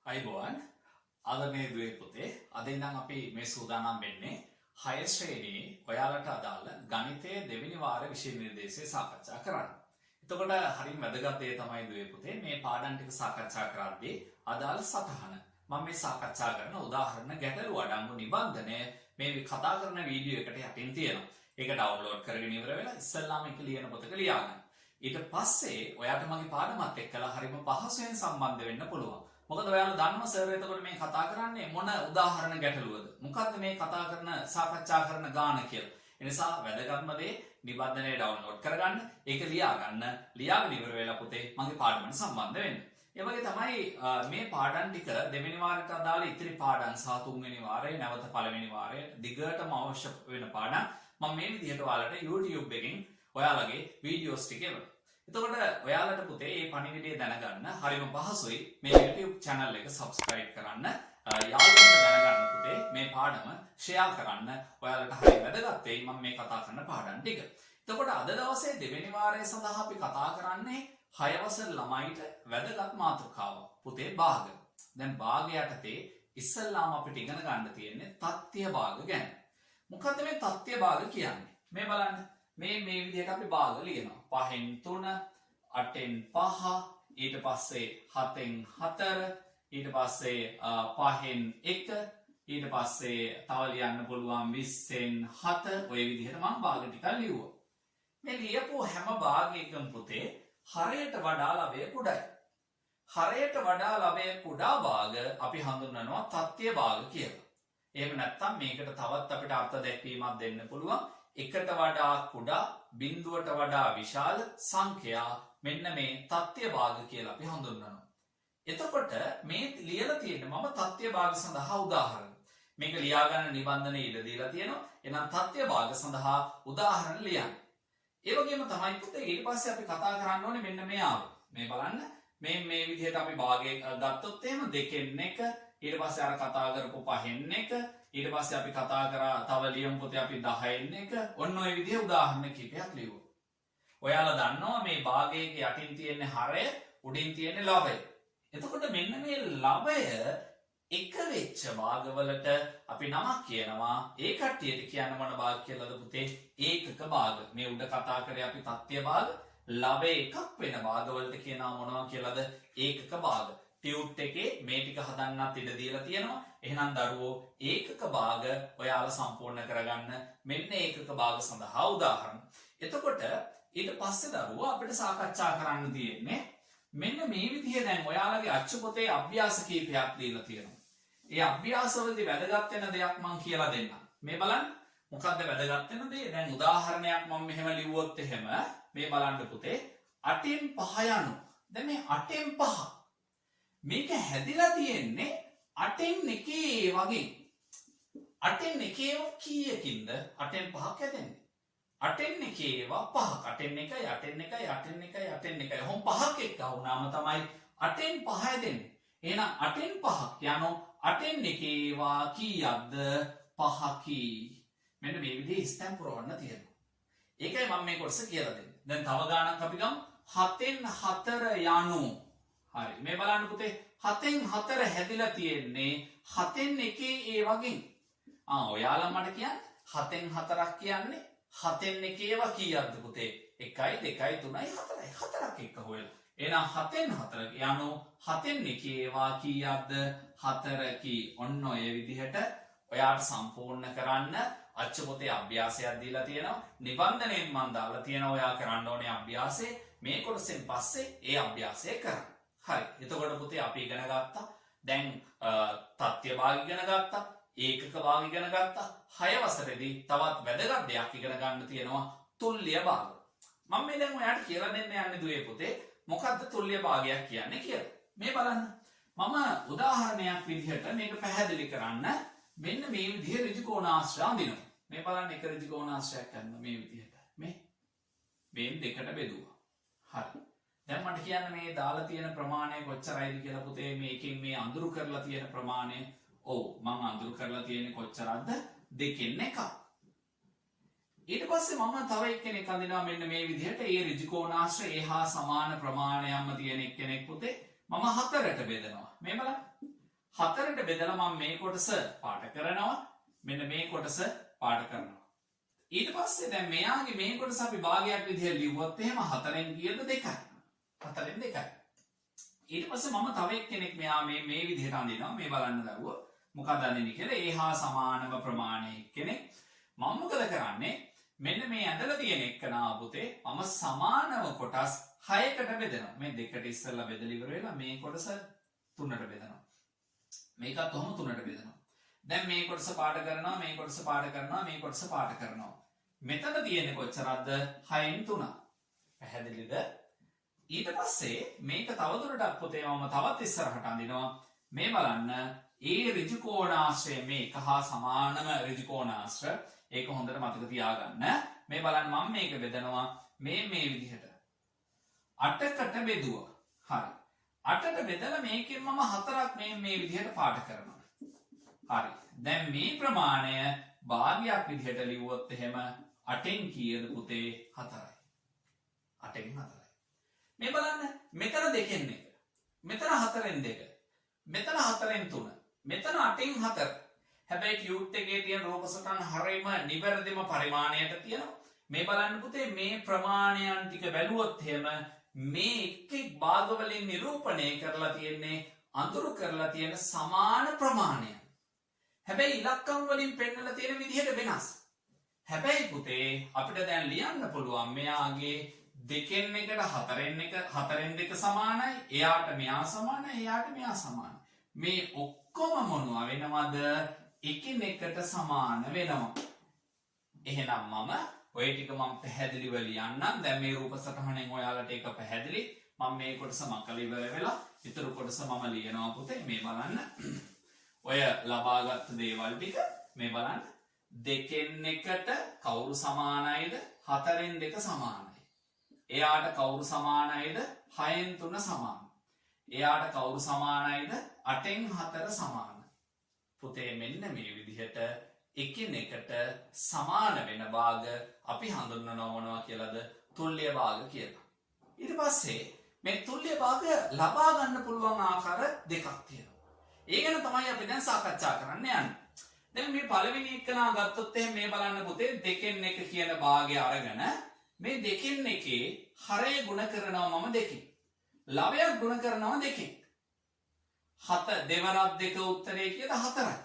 අයිබෝවන් ආදරණීය දුවේ පුතේ අද ඉඳන් අපි මේ සූදානම් වෙන්නේ 6 ශ්‍රේණියේ ඔයාලට අදාළ ගණිතයේ දෙවෙනි වාර විෂය නිර්දේශය සාකච්ඡා කරන්න. එතකොට හරිම වැදගත් දේ තමයි දුවේ පුතේ මේ පාඩම් ටික සාකච්ඡා කරද්දී අදාළ සටහන මම මේ සාකච්ඡා කරන උදාහරණ ගැටළු අඩංගු නිබන්ධනය මේ කතා කරන වීඩියෝ එකට යටින් තියෙනවා. ඒක ඩවුන්ලෝඩ් කරගෙන ඉවර වෙලා ඉස්සෙල්ලාම ඒක ලියන පොතක ලියාගන්න. ඊට පස්සේ ඔයාට මගේ පාඩමත් එක්කලා හරිම පහසුවෙන් සම්බන්ධ වෙන්න පුළුවන්. මොකද ඔයාලා දන්නවා සර් එතකොට මේ කතා කරන්නේ මොන උදාහරණ ගැටලුවද? මොකද්ද මේ කතා කරන සාකච්ඡා කරන ගාන කියලා. ඒ නිසා වැදගත්ම දේ නිබන්ධනය ඩවුන්ලෝඩ් කරගන්න, ඒක ලියාගන්න. ලියාගෙන ඉවර වෙලා පුතේ මගේ පාඩමට සම්බන්ධ වෙන්න. ඒ වගේ තමයි මේ පාඩම් ටික දෙවෙනි වාරයට අදාළ ඉතිරි පාඩම් සහ තුන්වෙනි වාරයේ නැවත පළවෙනි වාරයේ දිගටම අවශ්‍ය වෙන පාඩම් මම මේ විදිහට ඔයාලට YouTube එකෙන් ඔයාලගේ වීඩියෝස් ටික එවනවා. එතකොට ඔයාලට පුතේ මේ පණිවිඩය දැනගන්න හරිම පහසුයි. මේ YouTube channel එක subscribe කරන්න, යාළුවන්ට දැනගන්න පුතේ මේ පාඩම share කරන්න. ඔයාලට හරිය වැදගත් වෙයි මම මේ කතා කරන පාඩම් ටික. එතකොට අද දවසේ දෙවෙනි වාරය සඳහා අපි කතා කරන්නේ 6 වසර ළමයිට වැදගත් මාතෘකාවක්. පුතේ භාග. දැන් භාග යටතේ ඉස්සල්ලාම අපිට ඉගෙන ගන්න තියෙන්නේ තත්ත්‍ය භාග ගැන. මොකද්ද මේ තත්ත්‍ය භාග කියන්නේ? මේ බලන්න. මේ විදිහට අපි භාග ලියනවා. 5න් 3, 8න් 5, ඊට පස්සේ 7න් 4, ඊට පස්සේ 5න් 1, ඊට පස්සේ තව ලියන්න පුළුවන් 20න් 7. ඔය විදිහට මම භාග ටික ලියුවා. මේ ලියපු හැම භාගයකම පුතේ හරයට වඩා ලවය කුඩයි. හරයට වඩා ලවය කුඩා භාග අපි හඳුන්වනවා තත්ත්‍ය භාග කියලා. එහෙම නැත්නම් මේකට තවත් අපිට අර්ථ දැක්වීමක් දෙන්න පුළුවන්. එකට වඩා කුඩා, බිඳුවට වඩා විශාල සංඛ්‍යා මෙන්න මේ තත්ත්‍ය භාග කියලා අපි හඳුන්වනවා. එතකොට මේ ලියලා තියෙන්නේ මම තත්ත්‍ය භාග සඳහා උදාහරණ. මේක ලියා ගන්න නිබන්ධනයේ ඉඩ දීලා තියෙනවා. එහෙනම් තත්ත්‍ය භාග සඳහා උදාහරණ ලියන්න. ඒ වගේම තමයි පුතේ ඊට පස්සේ අපි කතා කරන්න ඕනේ මෙන්න මේ ආව. මේ බලන්න මේ විදිහට අපි භාගය ගත්තොත් එහෙම 2න් 1, ඊට පස්සේ අර කතා කරපු 5න් 1, ඊට පස්සේ අපි කතා කරා තව ලියමු පුතේ අපි 10න් 1. ඔන්න ඔය විදිහේ උදාහරණ කිහිපයක් ලියුවා. ඔයාලා දන්නවා මේ භාගයක යටින් තියෙන හරය, උඩින් තියෙන ලවය. එතකොට මෙන්න මේ ලවය එක වෙච්ච භාගවලට අපි නමක් කියනවා. ඒ කට්ටියට කියන්න මොන භාග කියලාද පුතේ? ඒකක භාග. මේ උඩ කතා කරේ අපි තත්ත්‍ය භාග. ලවය එකක් වෙන භාගවලට කියනවා මොනවා කියලාද? ඒකක භාග. ටියුට් එකේ මේ ටික හදන්නත් ඉඩ දීලා තියෙනවා. එහෙනම් දරුවෝ ඒකක භාග ඔයාලා සම්පූර්ණ කරගන්න. මෙන්න ඒකක භාග සඳහා උදාහරණ. එතකොට ඊට පස්සේ දරුවෝ අපිට සාකච්ඡා කරන්න තියෙන්නේ මෙන්න මේ විදිහ. දැන් ඔයාලගේ අච්චු පොතේ අභ්‍යාස කීපයක් දීලා තියෙනවා. ඒ අභ්‍යාසවලදී වැදගත් වෙන දෙයක් මම කියලා දෙන්නම්. මේ බලන්න. මොකද්ද වැදගත් වෙන දේ? දැන් උදාහරණයක් මම මෙහෙම ලිව්වොත් එහෙම මේ බලන්න පුතේ 8න් 5 යනු. දැන් මේ 8න් 5 මේක හැදිලා තියෙන්නේ 8න් 1 වගේ. 8න් 1 කීයකින්ද 8න් 5ක් හැදෙන්නේ? 8න් 1 5ක්. 8න් 1යි 8න් 1යි 8න් 1යි 8න් 1යි. හොම් 5ක් එක්ක වුණාම තමයි 8න් 5 හැදෙන්නේ. එහෙනම් 8න් 5ක් යනෝ 8න් 1 කීයක්ද? 5කි. මෙන්න මේ විදිහේ ස්තැම්ප පුරවන්න තියෙනවා. ඒකයි මම මේ කොටස කියලා දෙන්නේ. දැන් තව ගානක් අපි ගමු. 7න් 4 යනු. හරි. මේ බලන්න පුතේ 7න් 4 හැදිලා තියෙන්නේ 7න් 1 ඒ වගේ. ඔයාලා මට කියන්නේ 7න් 4ක් කියන්නේ 7න් 1 ඒවා කීයක්ද පුතේ? 1යි 2යි 3යි 4යි. 4ක් එක්ක හොයලා. එහෙනම් 7න් 4 යනු 7න් 1 ඒවා කීයක්ද? 4කි. ඔන්න ඔය විදිහට ඔයාට සම්පූර්ණ කරන්න අච්චු පොතේ අභ්‍යාසයක් දීලා තියෙනවා. නිබන්ධනයෙන් මම දාලා තියෙනවා ඔයා කරන්න ඕනේ අභ්‍යාසය. මේ කොටසෙන් පස්සේ ඒ අභ්‍යාසය කරන්න. හරි. එතකොට පුතේ අපි ඉගෙන ගත්තා. දැන් තත්ත්‍ය භාග ඉගෙන ගත්තා. ඒකක භාග ඉගෙන ගත්තා. 6 වසරේදී තවත් වැදගත් දෙයක් ඉගෙන ගන්න තියෙනවා තුල්්‍ය භාග. මම මේ දැන් ඔයාලට කියලා දෙන්න යන්නේ දුවේ පුතේ මොකද්ද තුල්්‍ය භාගයක් කියන්නේ කියලා. මේ බලන්න. මම උදාහරණයක් විදිහට මේක පැහැදිලි කරන්න මෙන්න මේ විදිහේ ඍජු කෝණාශ්‍රය අඳිනවා. මේ බලන්න එක ඍජු කෝණාශ්‍රයක් ගන්න මේ විදිහට. මේ දෙකට බෙදුවා. හරි. දැන් මට කියන්න මේ දාලා තියෙන ප්‍රමාණය කොච්චරයිද කියලා පුතේ. මේකෙන් මේ අඳුරු කරලා තියෙන ප්‍රමාණය. ඔව් මම අඳුරු කරලා තියෙන්නේ කොච්චරක්ද? 2න් 1ක්. ඊට පස්සේ මම තව එක්කෙනෙක් අඳිනවා මෙන්න මේ විදිහට. ඒ ඍජු කෝණාශ්‍රය ඒ හා සමාන ප්‍රමාණයක්ම තියෙන එක්කෙනෙක් පුතේ මම හතරට බෙදනවා. මේ බලන්න. හතරට බෙදලා මම මේ කොටස පාට කරනවා. මෙන්න මේ කොටස පාට කරනවා. ඊට පස්සේ දැන් මෙයාගේ මේ කොටස අපි භාගයක් විදිහට ලිව්වොත් එහෙම 4න් කීයද 2යි. 4න් 2යි. ඊට පස්සේ මම තව එක්කෙනෙක් මෙයා මේ විදිහට අඳිනවා. මේ බලන්න දරුවෝ මොකක්ද අඳින්නේ කියලා. ඒ හා සමානම ප්‍රමාණයේ කෙනෙක් මම මොකද කරන්නේ? මෙන්න මේ ඇඳලා තියෙන එක්කනා පුතේ මම සමානව කොටස් 6කට බෙදනවා. මේ දෙකට ඉස්සෙල්ලා බෙදලා ඉවර වෙලා මේ කොටස 3ට බෙදනවා. මේකත් ඔහොම 3ට බෙදනවා. දැන් මේ කොටස පාට කරනවා, මේ කොටස පාට කරනවා, මේ කොටස පාට කරනවා. මෙතන තියෙන්නේ කොච්චරක්ද? 6න් 3. පැහැදිලිද? ඊට පස්සේ මේක තවදුරටත් පුතේ මම තවත් ඉස්සරහට අඳිනවා. මේ බලන්න ඒ ඍජු කෝණාශ්‍රය මේ එක හා සමානම ඍජු කෝණාශ්‍ර ඒක හොඳට මතක තියාගන්න. මේ බලන්න මම මේක බෙදනවා මේ විදිහට. 8කට බෙදුවා. හරි. 8ට බෙදලා මේකෙන් මම 4ක් මේ විදිහට පාට කරනවා. හරි. දැන් මේ ප්‍රමාණය භාගයක් විදිහට ලිව්වොත් එහෙම 8න් කීයද පුතේ? 4යි. 8න් 4යි. මේ බලන්න මෙතන 2න් 1. මෙතන 4න් 2. මෙතන 4න් 3. මෙතන 8න් 4. හැබැයි කියුට් එකේ තියෙන රූප සටහන හරියම නිවැරදිම පරිමාණයට තියෙනවා. මේ බලන්න පුතේ මේ ප්‍රමාණයන් ටික බැලුවොත් එහෙම මේ එක් එක් භාග වලින් නිරූපණය කරලා තියෙන්නේ අඳුරු කරලා තියෙන සමාන ප්‍රමාණය. හැබැයි ඉලක්කම් වලින් පෙන්නලා තියෙන විදිහට වෙනස්. හැබැයි පුතේ අපිට දැන් ලියන්න පුළුවන් මෙයාගේ 2න් 1ට 4න් 2 සමානයි. එයාට මෙයා සමානයි. එයාට මෙයා සමානයි. මේ ඔක්කොම මොනවා වෙනවද? එකින් එකට සමාන වෙනවා. එහෙනම් මම ඔය ටික මම පැහැදිලිව ලියන්නම්. දැන් මේ රූප සටහනෙන් ඔයාලට ඒක පැහැදිලි. මම මේ කොටස මකලා ඉවර වෙලා ඊටු කොටස මම ලියනවා පුතේ. මේ බලන්න. ඔය ලබාගත් දේවල් ටික මේ බලන්න. 2න් 1ට කවුරු සමානයිද? 4න් 2 සමානයි. එයාට කවුරු සමානයිද? 6න් 3 සමානයි. එයාට කවුරු සමානයිද? 8න් 4 සමානයි. පුතේ මෙන්න මේ විදිහට එකින් එකට සමාන වෙන භාග අපි හඳුන්වනවා මොනවා කියලාද? තුල්්‍ය භාග කියලා. ඊට පස්සේ මේ තුල්්‍ය භාග ලබා ගන්න පුළුවන් ආකාර දෙකක් තියෙනවා. ඒ ගැන තමයි අපි දැන් සාකච්ඡා කරන්න යන්නේ. දැන් මේ පළවෙනි එකනා ගත්තොත් එහෙනම් මේ බලන්න පුතේ 2න් 1 කියන භාගය අරගෙන මේ 2න් 1 හරය ගුණ කරනවා මම 2කින්. ලවයක් ගුණ කරනවා 2කින්. 7 දෙවරක් 2 උත්තරේ කියද 4යි.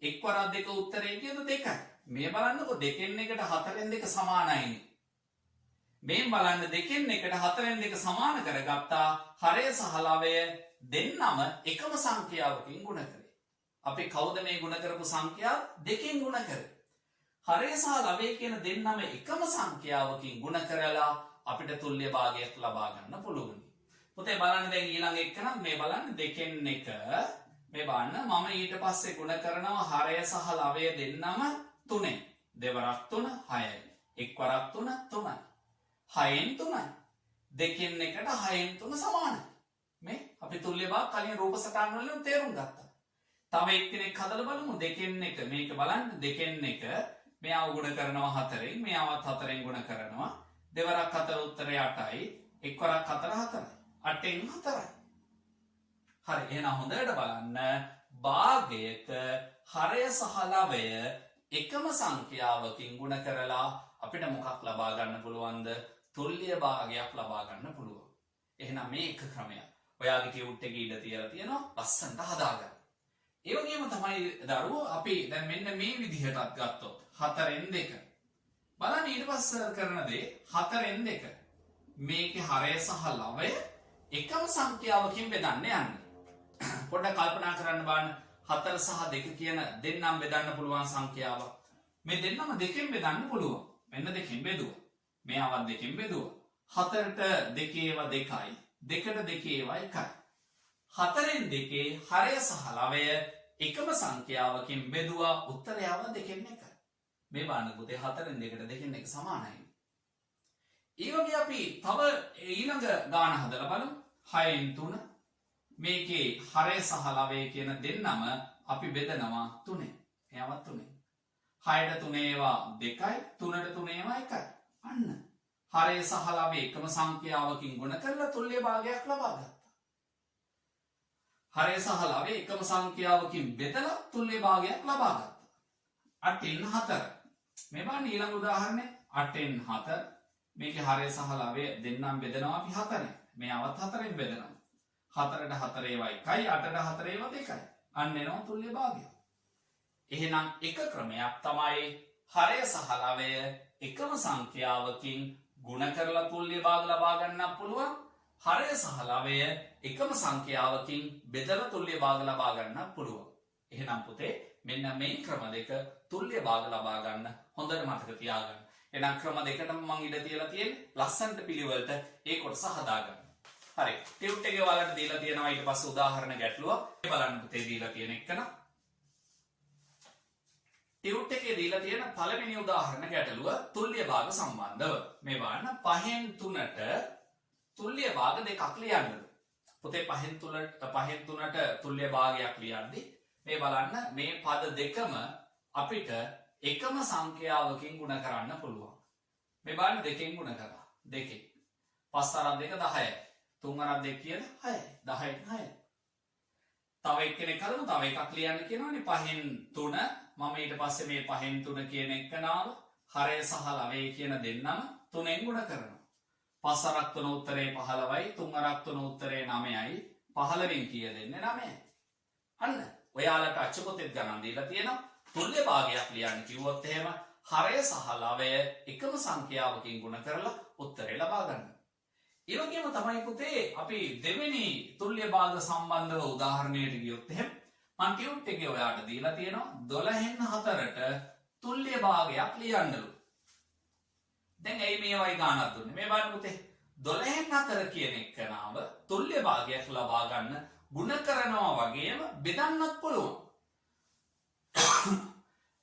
එක්වරක් 2 උත්තරේ කියද 2යි. මේ බලන්නකො 2න් 1ට 4න් 2 සමානයිනේ. මේ බලන්න 2න් 1ට 4න් 2 සමාන කරගත්තා. හරය සහ ලවය දෙන්නම එකම සංඛ්‍යාවකින් ගුණ කරේ. අපි කවුද මේ ගුණ කරපු සංඛ්‍යාව? 2කින් ගුණ කරේ. හරය සහ ලවය කියන දෙන්නම එකම සංඛ්‍යාවකින් ගුණ කරලා අපිට තුල්්‍ය භාගයක් ලබා ගන්න පුළුවන්. පුතේ බලන්න දැන් ඊළඟ එක නම් මේ බලන්න 2න් 1 මේ බලන්න මම ඊට පස්සේ ගුණ කරනවා හරය සහ ලවය දෙන්නම 3ෙන්. දෙවරක් 3 6යි. එක්වරක් 3 3යි. 6න් 3යි. 2න් 1ට 6න් 3 සමානයි. මේ අපි තුල්්‍ය භාග කලින් රූප සටහන් වලින් තේරුම් ගත්තා. තව එක්කෙනෙක් හදලා බලමු 2න් 1 මේක බලන්න 2න් 1 මෙයාව ගුණ කරනවා 4ෙන් මෙයාවත් 4ෙන් ගුණ කරනවා දෙවරක් 4 උත්තරය 8යි එක්වරක් 4 4යි 8න් 4යි. හරි එහෙනම් හොඳට බලන්න භාගයක හරය සහ ලවය එකම සංඛ්‍යාවකින් ගුණ කරලා අපිට මොකක් ලබා ගන්න පුළුවන්ද? තුල්්‍ය භාගයක් ලබා ගන්න පුළුවන්. එහෙනම් මේ එක ක්‍රමයක්. ඔයාගේ කියුට් එකේ ඉඳ තියලා තියෙනවා ලස්සනට හදාගන්න. ඒ වගේම තමයි දරුවෝ අපි දැන් මෙන්න මේ විදිහටත් ගත්තොත් 4න් 2 බලන්න ඊට පස්සේ කරන දේ 4න් 2 මේකේ හරය සහ ලවය එකම සංඛ්‍යාවකින් බෙදන්න යන්නේ. පොඩ්ඩක් කල්පනා කරන්න බලන්න 4 සහ 2 කියන දෙන්නම් බෙදන්න පුළුවන් සංඛ්‍යාවක්. මේ දෙන්නම 2කින් බෙදන්න පුළුවන්. මෙන්න 2කින් බෙදුවා. මෙයාවත් 2කින් බෙදුවා. 4ට 2 ඒවා 2යි. 2ට 2 ඒවා 1යි. 4න් 2 හරය සහ ලවය එකම සංඛ්‍යාවකින් බෙදුවා. උත්තරය ආව 2කින් 1යි. මේ බලන්න පුතේ 4න් 2ට 2කින් 1 සමානයි. ඒ වගේ අපි තව ඊළඟ ගාන හදලා බලමු. 6න් 3 මේකේ හරය සහ ලවය කියන දෙන්නම අපි බෙදනවා 3ෙන්. එයාවත් 3ෙන්. 6ට 3 ඒවා 2යි 3ට 3 ඒවා 1යි. අන්න හරය සහ ලවය එකම සංඛ්‍යාවකින් ගුණ කරලා තුල්්‍ය භාගයක් ලබා ගත්තා. හරය සහ ලවය එකම සංඛ්‍යාවකින් බෙදලා තුල්්‍ය භාගයක් ලබා ගත්තා. 8න් 4. මේ බලන්න ඊළඟ උදාහරණය 8න් 4. මේකේ හරය සහ ලවය දෙන්නම් බෙදනවා අපි 4ෙන්. මෙයාවත් 4ෙන් බෙදනවා. 4ට 4 ඒවා 1යි 8ට 4 ඒවා 2යි. අන්න එනවා තුල්්‍ය භාගය. එහෙනම් එක ක්‍රමයක් තමයි හරය සහ ලවය එකම සංඛ්‍යාවකින් ගුණ කරලා තුල්්‍ය භාග ලබා ගන්නත් පුළුවන්. හරය සහ ලවය එකම සංඛ්‍යාවකින් බෙදලා තුල්්‍ය භාග ලබා ගන්නත් පුළුවන්. එහෙනම් පුතේ මෙන්න මේ ක්‍රම දෙක තුල්්‍ය භාග ලබා ගන්න හොඳට මතක තියාගන්න. එහෙනම් ක්‍රම දෙකටම මම ඉඩ තියලා තියෙන්නේ ලස්සනට පිළිවෙලට ඒ කොටස හදාගන්න. හරි. ටියුට් එකේ ඔයාලට දීලා තියෙනවා ඊට පස්සේ උදාහරණ ගැටලුවක්. බලන්න පුතේ දීලා තියෙන එකන. ටියුට් එකේ දීලා තියෙන පළවෙනි උදාහරණ ගැටලුව තුල්්‍ය භාග සම්බන්ධව. මේ බලන්න 5න් 3ට තුල්්‍ය භාග දෙකක් ලියන්න. පුතේ 5න් 3ට තුල්්‍ය භාගයක් ලියද්දී මේ බලන්න මේ පද දෙකම අපිට එකම සංඛ්‍යාවකින් ගුණ කරන්න පුළුවන්. මේ බලන්න දෙකෙන් ගුණ කරා. දෙකෙන්. 5 අරක් 2 10යි. 3 අරක් 2 කියන 6යි. 10න් 6යි. තව එක්කෙනෙක් කරමු. තව එකක් ලියන්න කියනවනේ 5න් 3 මම ඊට පස්සේ මේ 5න් 3 කියන එකනාව හරය සහ ලවය කියන දෙන්නම 3ෙන් ගුණ කරනවා. 5 අරක් 3 උත්තරේ 15යි. 3 අරක් 3 උත්තරේ 9යි. 15න් කිය දෙන්නේ 9යි. අන්න ඔයාලට අච්චපොතෙත් ගණන් දීලා තියෙනවා. තුල්්‍ය භාගයක් ලියන්න කිව්වොත් එහෙම හරය සහ ලවය එකම සංඛ්‍යාවකින් ගුණ කරලා උත්තරේ ලබා ගන්න. ඒ වගේම තමයි පුතේ අපි දෙවෙනි තුල්්‍ය භාග සම්බන්ධව උදාහරණයට ගියොත් එහෙම මම ටියුට් එකේ ඔයාලට දීලා තියෙනවා 12න් 4ට තුල්්‍ය භාගයක් ලියන්නලු. දැන් ඇයි මේ වයි ගානක් දුන්නේ? මේ බලන්න පුතේ 12න් 4 කියන එකනාව තුල්්‍ය භාගයක් ලබා ගන්න ගුණ කරනවා වගේම බෙදන්නත් පුළුවන්.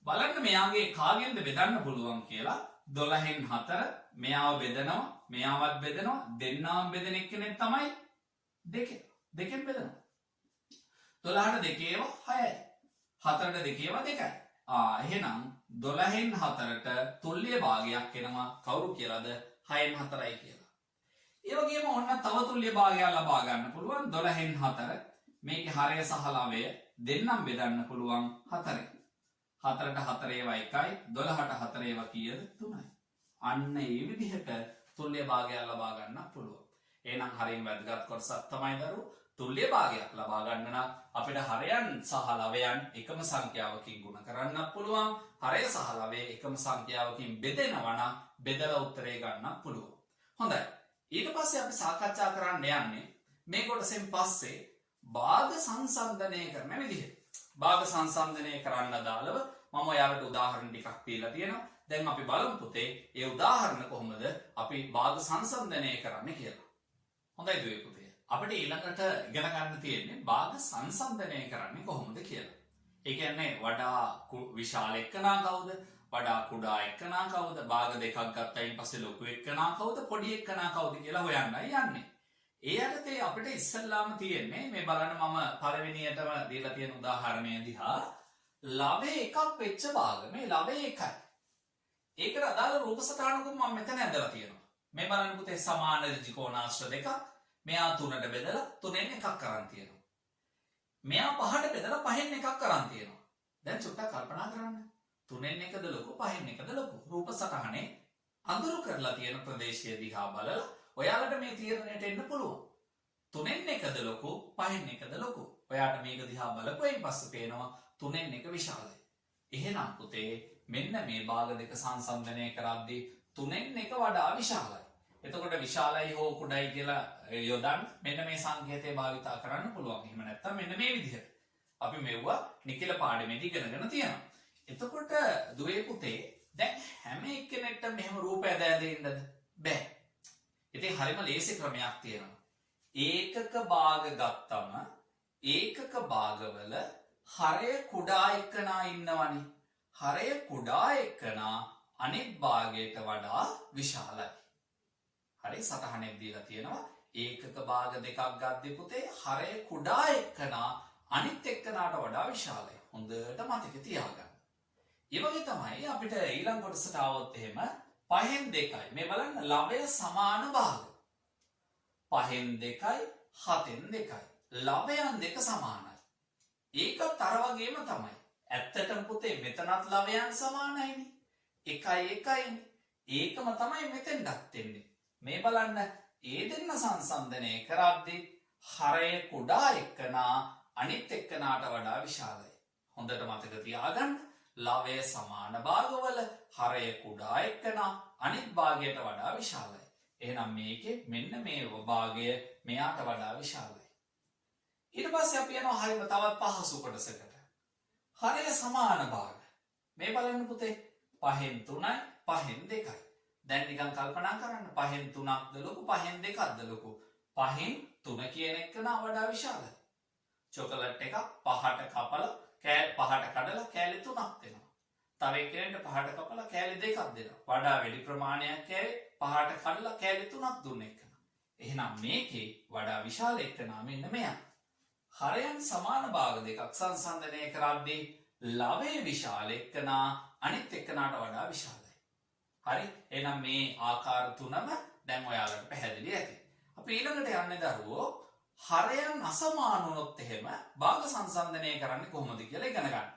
බලන්න මෙයාගේ කාගෙන්ද බෙදන්න පුළුවන් කියලා 12න් 4 මෙයාව බෙදනවා මෙයාවත් බෙදනවා දෙන්නාම බෙදෙන එක්කෙනෙක් තමයි දෙකෙන් බෙදනවා. 12ට 2 ඒවා 6යි. 4ට 2 ඒවා 2යි. එහෙනම් 12න් 4ට තුල්්‍ය භාගයක් එනවා කවුරු කියලාද 6න් 4යි කියලා. ඒ වගේම ඔන්න තව තුල්්‍ය භාගයක් ලබා ගන්න පුළුවන් 12න් 4 මේකේ හරය සහ ලවය දෙන්නම් බෙදන්න පුළුවන් 4ෙන්. 4ට 4 ඒවා 1යි 12ට 4 ඒවා කීයද 3යි. අන්න ඒ විදිහට තුල්්‍ය භාගයක් ලබා ගන්න පුළුවන්. එහෙනම් හරියම වැදගත් කොටසක් තමයි දරුවෝ තුල්්‍ය භාගයක් ලබා ගන්න නම් අපිට හරයන් සහ ලවයන් එකම සංඛ්‍යාවකින් ගුණ කරන්න පුළුවන්. හරය සහ ලවය එකම සංඛ්‍යාවකින් බෙදෙනවා නම් බෙදලා උත්තරේ ගන්න පුළුවන්. හොඳයි. ඊට පස්සේ අපි සාකච්ඡා කරන්න යන්නේ මේ කොටසෙන් පස්සේ භාග සංසන්දනය කරන විදිහ. භාග සංසන්දනය කරන්න අදාළව මම ඔයාලට උදාහරණ ටිකක් දීලා තියෙනවා. දැන් අපි බලමු පුතේ ඒ උදාහරණ කොහොමද අපි භාග සංසන්දනය කරන්නේ කියලා. හොඳයි දුවේ පුතේ. අපිට ඊළඟට ඉගෙන ගන්න තියෙන්නේ භාග සංසන්දනය කරන්නේ කොහොමද කියලා. ඒ කියන්නේ වඩා විශාල එක්කනා කවුද? වඩා කුඩා එක්කනා කවුද? භාග දෙකක් ගත්තයින් පස්සේ ලොකු එක්කනා කවුද? පොඩි එක්කනා කවුද කියලා හොයන්නයි යන්නේ. ඒ යටතේ අපිට ඉස්සල්ලාම තියෙන්නේ මේ බලන්න මම පළවෙනියටම දීලා තියෙන උදාහරණය දිහා ලවය එකක් වෙච්ච භාග. මේ ලවය එකයි. ඒකට අදාළ රූප සටහනකුත් මම මෙතන ඇදලා තියෙනවා. මේ බලන්න පුතේ සමාන ත්‍රිකෝණාශ්‍ර දෙකක්. මෙයා 3ට බෙදලා 3ෙන් එකක් අරන් තියෙනවා. මෙයා 5ට බෙදලා 5ෙන් එකක් අරන් තියෙනවා. දැන් චුට්ටක් කල්පනා කරන්න. 3ෙන් එකද ලොකු 5ෙන් එකද ලොකු? රූප සටහනේ අඳුරු කරලා තියෙන ප්‍රදේශය දිහා බලලා ඔයාලට මේ තීරණයට එන්න පුළුවන්. 3ෙන් එකද ලොකු 5ෙන් එකද ලොකු? ඔයාට මේක දිහා බලපුවෙන් පස්සේ පේනවා 3ෙන් එක විශාලයි. එහෙනම් පුතේ මෙන්න මේ භාග දෙක සංසන්දනය කරද්දී 3ෙන් එක වඩා විශාලයි. එතකොට විශාලයි හෝ කුඩයි කියලා යොදන්න මෙන්න මේ සංකේතය භාවිතා කරන්න පුළුවන්. එහෙම නැත්නම් මෙන්න මේ විදිහට. අපි මෙව්වා නිකිල පාඩමේදී ඉගෙනගෙන තියෙනවා. එතකොට දුවේ පුතේ දැන් හැම එක්කෙනෙක්ටම මෙහෙම රූප ඇදෙන්නද බෑ. ඉතින් හරිම ලේසි ක්‍රමයක් තියෙනවා. ඒකක භාග ගත්තම ඒකක භාගවල හරය කුඩා එක්කනා ඉන්නවනේ. හරය කුඩා එක්කනා අනිත් භාගයට වඩා විශාලයි. හරි සටහනෙක් දීලා තියෙනවා. ඒකක භාග දෙකක් ගද්දී පුතේ හරය කුඩා එක්කනා අනිත් එක්කනාට වඩා විශාලයි. හොඳට මතක තියාගන්න. ඒ වගේ තමයි අපිට ඊළඟ කොටසට આવොත් එහෙම 5න් 2යි. මේ බලන්න ලවය සමාන භාග. 5න් 2යි 7න් 2යි. ලවයන් දෙක සමානයි. ඒකත් අර වගේම තමයි. ඇත්තටම පුතේ මෙතනත් ලවයන් සමානයිනේ. 1 ඒකම තමයි මෙතෙන්ටත් එන්නේ. මේ බලන්න ඒ දෙන්න සංසන්දනය කරද්දී හරය කුඩා එක්කනා අනිත් එක්කනාට වඩා විශාලයි. හොඳට මතක තියාගන්න. ලවය සමාන භාගවල හරය කුඩා එක්කනා අනිත් භාගයට වඩා විශාලයි. එහෙනම් මේකේ මෙන්න මේ භාගය මෙයාට වඩා විශාලයි. ඊට පස්සේ අපි යනවා හරියම තවත් පහසු කොටසකට. හරය සමාන භාග. මේ බලන්න පුතේ 5න් 3යි 5න් 2යි. දැන් නිකන් කල්පනා කරන්න 5න් 3ක්ද ලොකු 5න් 2ක්ද ලොකු? 5න් 3 කියන එක වඩා විශාලයි. චොකලට් එකක් පහට කපලා පහට කඩලා කෑලි 3ක් දෙනවා. තව එක්කෙනෙක්ට පහට කපලා කෑලි 2ක් දෙනවා. වඩා වැඩි ප්‍රමාණයක් කෑවේ පහට කඩලා කෑලි 3ක් දුන්න එක. එහෙනම් මේකේ වඩා විශාල එක්කනා මෙන්න මෙයා. හරයන් සමාන භාග දෙකක් සංසන්දනය කරද්දී ලවයේ විශාල එක්කනා අනිත් එක්කනාට වඩා විශාලයි. හරි? එහෙනම් මේ ආකාර තුනම දැන් ඔයාලට පැහැදිලි ඇති. අපි ඊළඟට යන්නේ දරුවෝ හරයන් අසමාන වුණොත් එහෙම භාග සංසන්දනය කරන්නේ කොහොමද කියලා ඉගෙන ගන්න.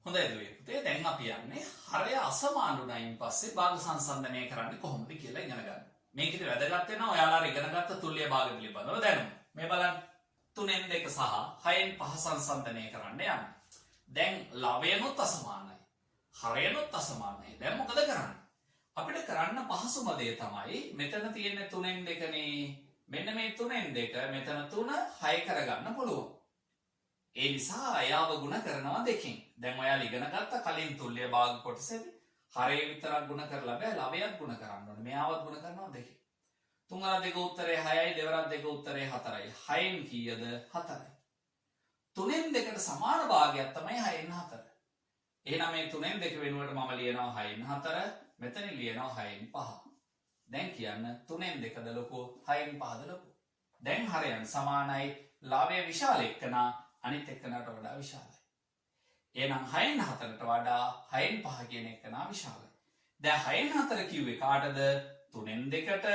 හොඳයි දුවේ පුතේ දැන් අපි යන්නේ හරය අසමාන වුණයින් පස්සේ භාග සංසන්දනය කරන්නේ කොහොමද කියලා ඉගෙන ගන්න. මේකෙදි වැදගත් වෙනවා ඔයාලා ඉගෙනගත්ත තුල්‍ය භාග පිළිබඳව දැනුම. මේ බලන්න 3න් 2 සහ 6න් 5 සංසන්දනය කරන්න යන්නේ. දැන් ලවයනොත් අසමානයි. හරයනොත් අසමානයි. දැන් මොකද කරන්නේ? අපිට කරන්න පහසුම දේ තමයි මෙතන තියෙන 3න් 2නේ. මෙන්න මේ 3න් 2 මෙතන 3 6 කරගන්න පුළුවන්. ඒ නිසා අයව ගුණ කරනවා දෙකෙන්. දැන් ඔයාලා ඉගෙන ගත්ත කලින් තුල්‍ය භාග කොටසේදී හරය විතරක් ගුණ කරලා බෑ ලවයත් ගුණ කරන්න ඕනේ. මෙයාවත් ගුණ කරනවා දෙකෙන්. 3 2 උත්තරේ 6යි 2 2 උත්තරේ 4යි. 6න් කීයද? 4යි. 3න් 2ට සමාන භාගයක් තමයි 6න් 4. එහෙනම් මේ 3න් 2 වෙනුවට මම ලියනවා 6න් 4. මෙතන ලියනවා 6න් 5. දැන් කියන්න 3න් 2ද ලොකු 6න් 5ද ලොකු? දැන් හරයන් සමානයි. ලවය විශාල එක්කනා අනිත් එක්කනට වඩා විශාලයි. එහෙනම් 6න් 4ට වඩා 6න් 5 කියන එක්කනා විශාලයි. දැන් 6න් 4 කිව්වේ කාටද? 3න් 2ට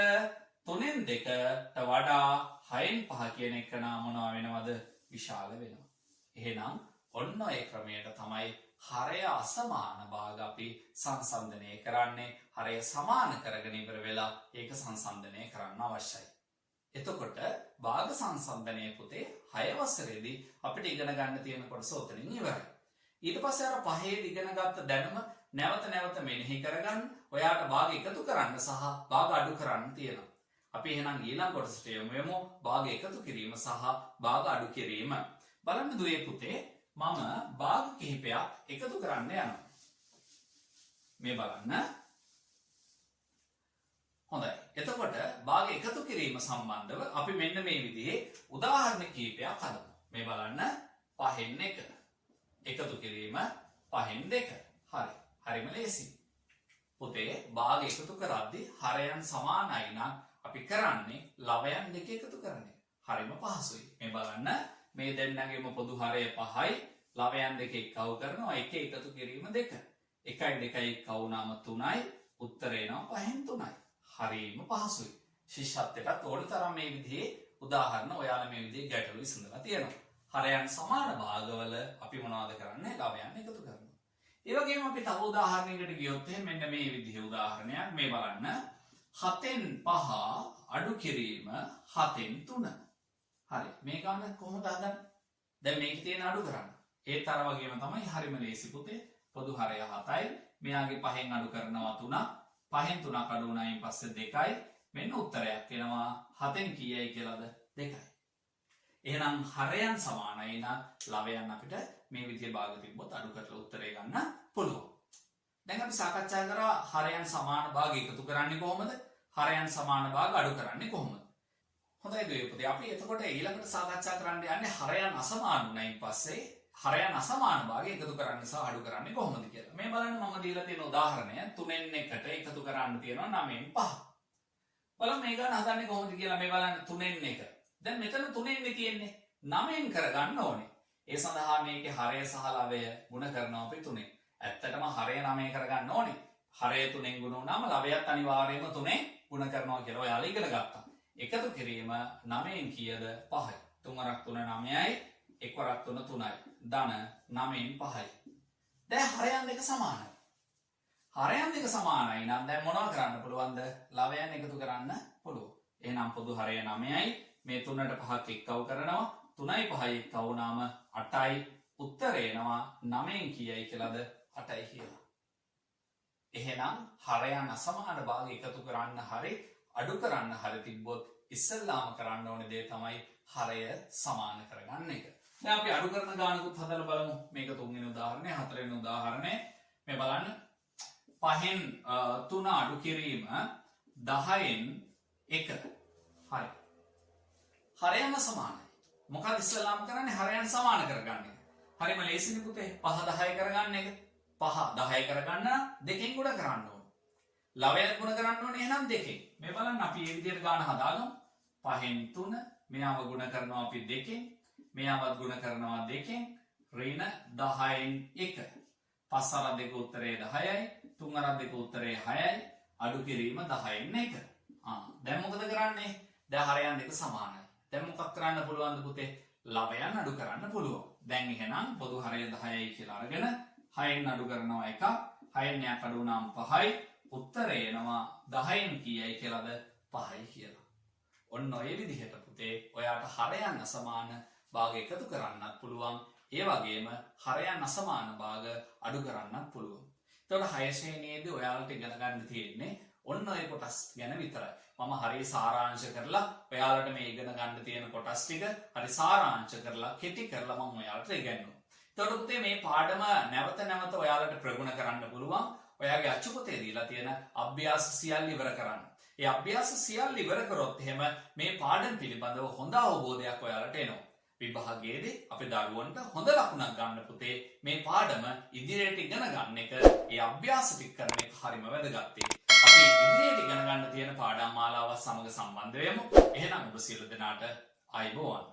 3න් 2ට වඩා 6න් 5 කියන එක්කනා මොනවා වෙනවද? විශාල වෙනවා. එහෙනම් ඔන්න ඒ ක්‍රමයට තමයි හරය අසමාන භාග අපි සංසන්දනය කරන්නේ. හරය සමාන කරගෙන ඉවර වෙලා ඒක සංසන්දනය කරන්න අවශ්‍යයි. එතකොට භාග සංසන්දනය පුතේ 6 වසරේදී අපිට ඉගෙන ගන්න තියෙන කොටස උතනින් ඉවරයි. ඊට පස්සේ අර 5 ඉගෙන ගත්ත දැනුම නැවත නැවත මෙනෙහි කරගන්න, ඔයාට භාග එකතු කරන්න සහ භාග අඩු කරන්න තියෙනවා. අපි එහෙනම් ඊළඟ කොටසට යමු භාග එකතු කිරීම සහ භාග අඩු කිරීම. බලන්න දුවේ පුතේ මම භාග කිහිපයක් එකතු කරන්න යනවා. මේ බලන්න. හොඳයි. එතකොට භාග එකතු කිරීම සම්බන්ධව අපි මෙන්න මේ විදිහේ උදාහරණ කිහිපයක් හදමු. මේ බලන්න 5න් 1 එකතු කිරීම 5න් 2. හරි. හරිම ලේසි. පුතේ භාග එකතු කරද්දී හරයන් සමානයි නම් අපි කරන්නේ ලවයන් දෙක එකතු කරන්නේ. හරිම පහසුයි. මේ බලන්න මේ දෙන්නගේම පොදු හරය 5යි. ලවයන් දෙක එක්කව කරනවා 1 එකතු කිරීම 2. 1යි 2යි එක්කව වුණාම 3යි. උත්තරේ එනවා 5න් 3යි. හරිම පහසුයි. ශිෂ්‍යත්වයටත් ඕන තරම් මේ විදිහේ උදාහරණ ඔයාලා මේ විදිහේ ගැටලු විසඳලා තියෙනවා. හරයන් සමාන භාගවල අපි මොනවද කරන්නේ? ලවයන් එකතු කරනවා. ඒ වගේම අපි තව උදාහරණයකට ගියොත් මෙන්න මේ විදිහේ උදාහරණයක් මේ බලන්න. 7න් 5 අඩු කිරීම 7න් 3. හරි. මේ ගන්න කොහොමද හදන්නේ? දැන් මේකේ තියෙන අඩු කරන්න. ඒත් අර වගේම තමයි හරිම ලේසි පුතේ. පොදු හරය 7යි. මෙයාගේ 5න් අඩු කරනවා 3. 5න් 3ක් අඩු වුණායින් පස්සේ 2යි. මෙන්න උත්තරයක් එනවා 7න් කීයයි කියලාද? 2යි. එහෙනම් හරයන් සමානයි නම් ලවයන් අපිට මේ විදිහේ භාග තිබ්බොත් අඩු කරලා උත්තරේ ගන්න පුළුවන්. දැන් අපි සාකච්ඡා කරා හරයන් සමාන භාග එකතු කරන්නේ කොහොමද? හරයන් සමාන භාග අඩු කරන්නේ කොහොමද? හොඳයි දුවේ පුතේ. අපි එතකොට ඊළඟට සාකච්ඡා කරන්න යන්නේ හරයන් අසමාන වුණායින් පස්සේ හරයන් අසමාන භාග එකතු කරන්න සහ අඩු කරන්නේ කොහොමද කියලා. මේ බලන්න මම දීලා තියෙන උදාහරණය 3න් 1ට එකතු කරන්න තියෙනවා 9න් 5. බලන්න මේ ගන්න හදන්නේ කොහොමද කියලා. මේ බලන්න 3න් 1. දැන් මෙතන 3න් තියෙන්නේ 9න් කරගන්න ඕනේ. ඒ සඳහා මේකේ හරය සහ ලවය ගුණ කරනවා අපි 3න්. ඇත්තටම හරය 9 කරගන්න ඕනේ. හරය 3න් ගුණ වුණාම ලවයත් අනිවාර්යයෙන්ම 3න් ගුණ කරනවා කියලා ඔයාලා ඉගෙන ගත්තා. එකතු කිරීම 9න් කීයද? 5යි. 3 වරක් 3 9යි 1 වරක් 3 3යි ධන 9න් 5යි. දැන් හරයන් දෙක සමානයි. හරයන් දෙක සමානයි නම් දැන් මොනවද කරන්න පුළුවන්ද? ලවයන් එකතු කරන්න පුළුවන්. එහෙනම් පොදු හරය 9යි මේ 3ට 5ක් එක්කව කරනවා 3යි 5යි එක්කව වුණාම 8යි උත්තරේ එනවා 9න් කීයයි කියලාද 8යි කියලා. එහෙනම් හරයන් අසමාන භාග එකතු කරන්න හරි අඩු කරන්න හරි තිබ්බොත් ඉස්සෙල්ලාම කරන්න ඕනේ දේ තමයි හරය සමාන කරගන්න එක. දැන් අපි අඩු කරන ගානකුත් හදලා බලමු. මේක තුන්වෙනි උදාහරණය, හතරවෙනි උදාහරණය. මේ බලන්න 5න් 3 අඩු කිරීම 10න් 1. හරි. හරයන් සමානයි. මොකද ඉස්සෙල්ලාම කරන්නේ හරයන් සමාන කරගන්න එක. හරිම ලේසිනේ පුතේ. 5 10 කරගන්න එක. 5 10 කරගන්න දෙකෙන් ගුණ කරන්න ඕනේ. ලවයක් ගුණ කරන්න ඕනේ එහෙනම් දෙකෙන්. මේ බලන්න අපි මේ විදිහට ගාන හදාගමු. 5න් 3 මෙයාව ගුණ කරනවා අපි දෙකෙන්. මෙයාවත් ගුණ කරනවා දෙකෙන්. ඍණ 10න් 1. 5 අර දෙක උත්තරේ 10යි. 3 අර දෙක උත්තරේ 6යි. අඩු කිරීම 10න් 1. දැන් මොකද කරන්නේ? දැන් හරයන් දෙක සමානයි. දැන් මොකක් කරන්න පුළුවන්ද පුතේ? ලවයන් අඩු කරන්න පුළුවන්. දැන් එහෙනම් පොදු හරය 10යි කියලා අරගෙන 6න් අඩු කරනවා 1. 6න් යක් අඩු වුණාම 5යි. උත්තරේ එනවා 10න් කීයයි කියලාද? 5යි කියලා. ඔන්න ඔය විදිහට පුතේ ඔයාට හරයන් අසමාන භාග එකතු කරන්නත් පුළුවන්. ඒ වගේම හරයන් අසමාන භාග අඩු කරන්නත් පුළුවන්. එතකොට 6 ශ්‍රේණියේදී ඔයාලට ඉගෙන ගන්න තියෙන්නේ ඔන්න ඔය කොටස් ගැන විතරයි. මම හරිය සාරාංශ කරලා ඔයාලට මේ ඉගෙන ගන්න තියෙන කොටස් ටික හරි සාරාංශ කරලා කෙටි කරලා මම ඔයාලට ඉගන්වනවා. එතකොට පුතේ මේ පාඩම නැවත නැවත ඔයාලට ප්‍රගුණ කරන්න පුළුවන්. ඔයාගේ අච්චු පොතේ දීලා තියෙන අභ්‍යාස සියල්ල ඉවර කරන්න. ඒ අභ්‍යාස සියල්ල ඉවර කරොත් එහෙම මේ පාඩම් පිළිබඳව හොඳ අවබෝධයක් ඔයාලට එනවා. විභාගයේදී අපි දරුවන්ට හොඳ ලකුණක් ගන්න පුතේ මේ පාඩම ඉදිරියට ඉගෙන ගන්න එක ඒ අභ්‍යාස ටික කරන එක හරිම වැදගත්. අපි ඉදිරියට ඉගෙන ගන්න තියෙන පාඩම් මාලාව සමග සම්බන්ධ වෙමු. එහෙනම් ඔබ සියලු දෙනාට ආයුබෝවන්.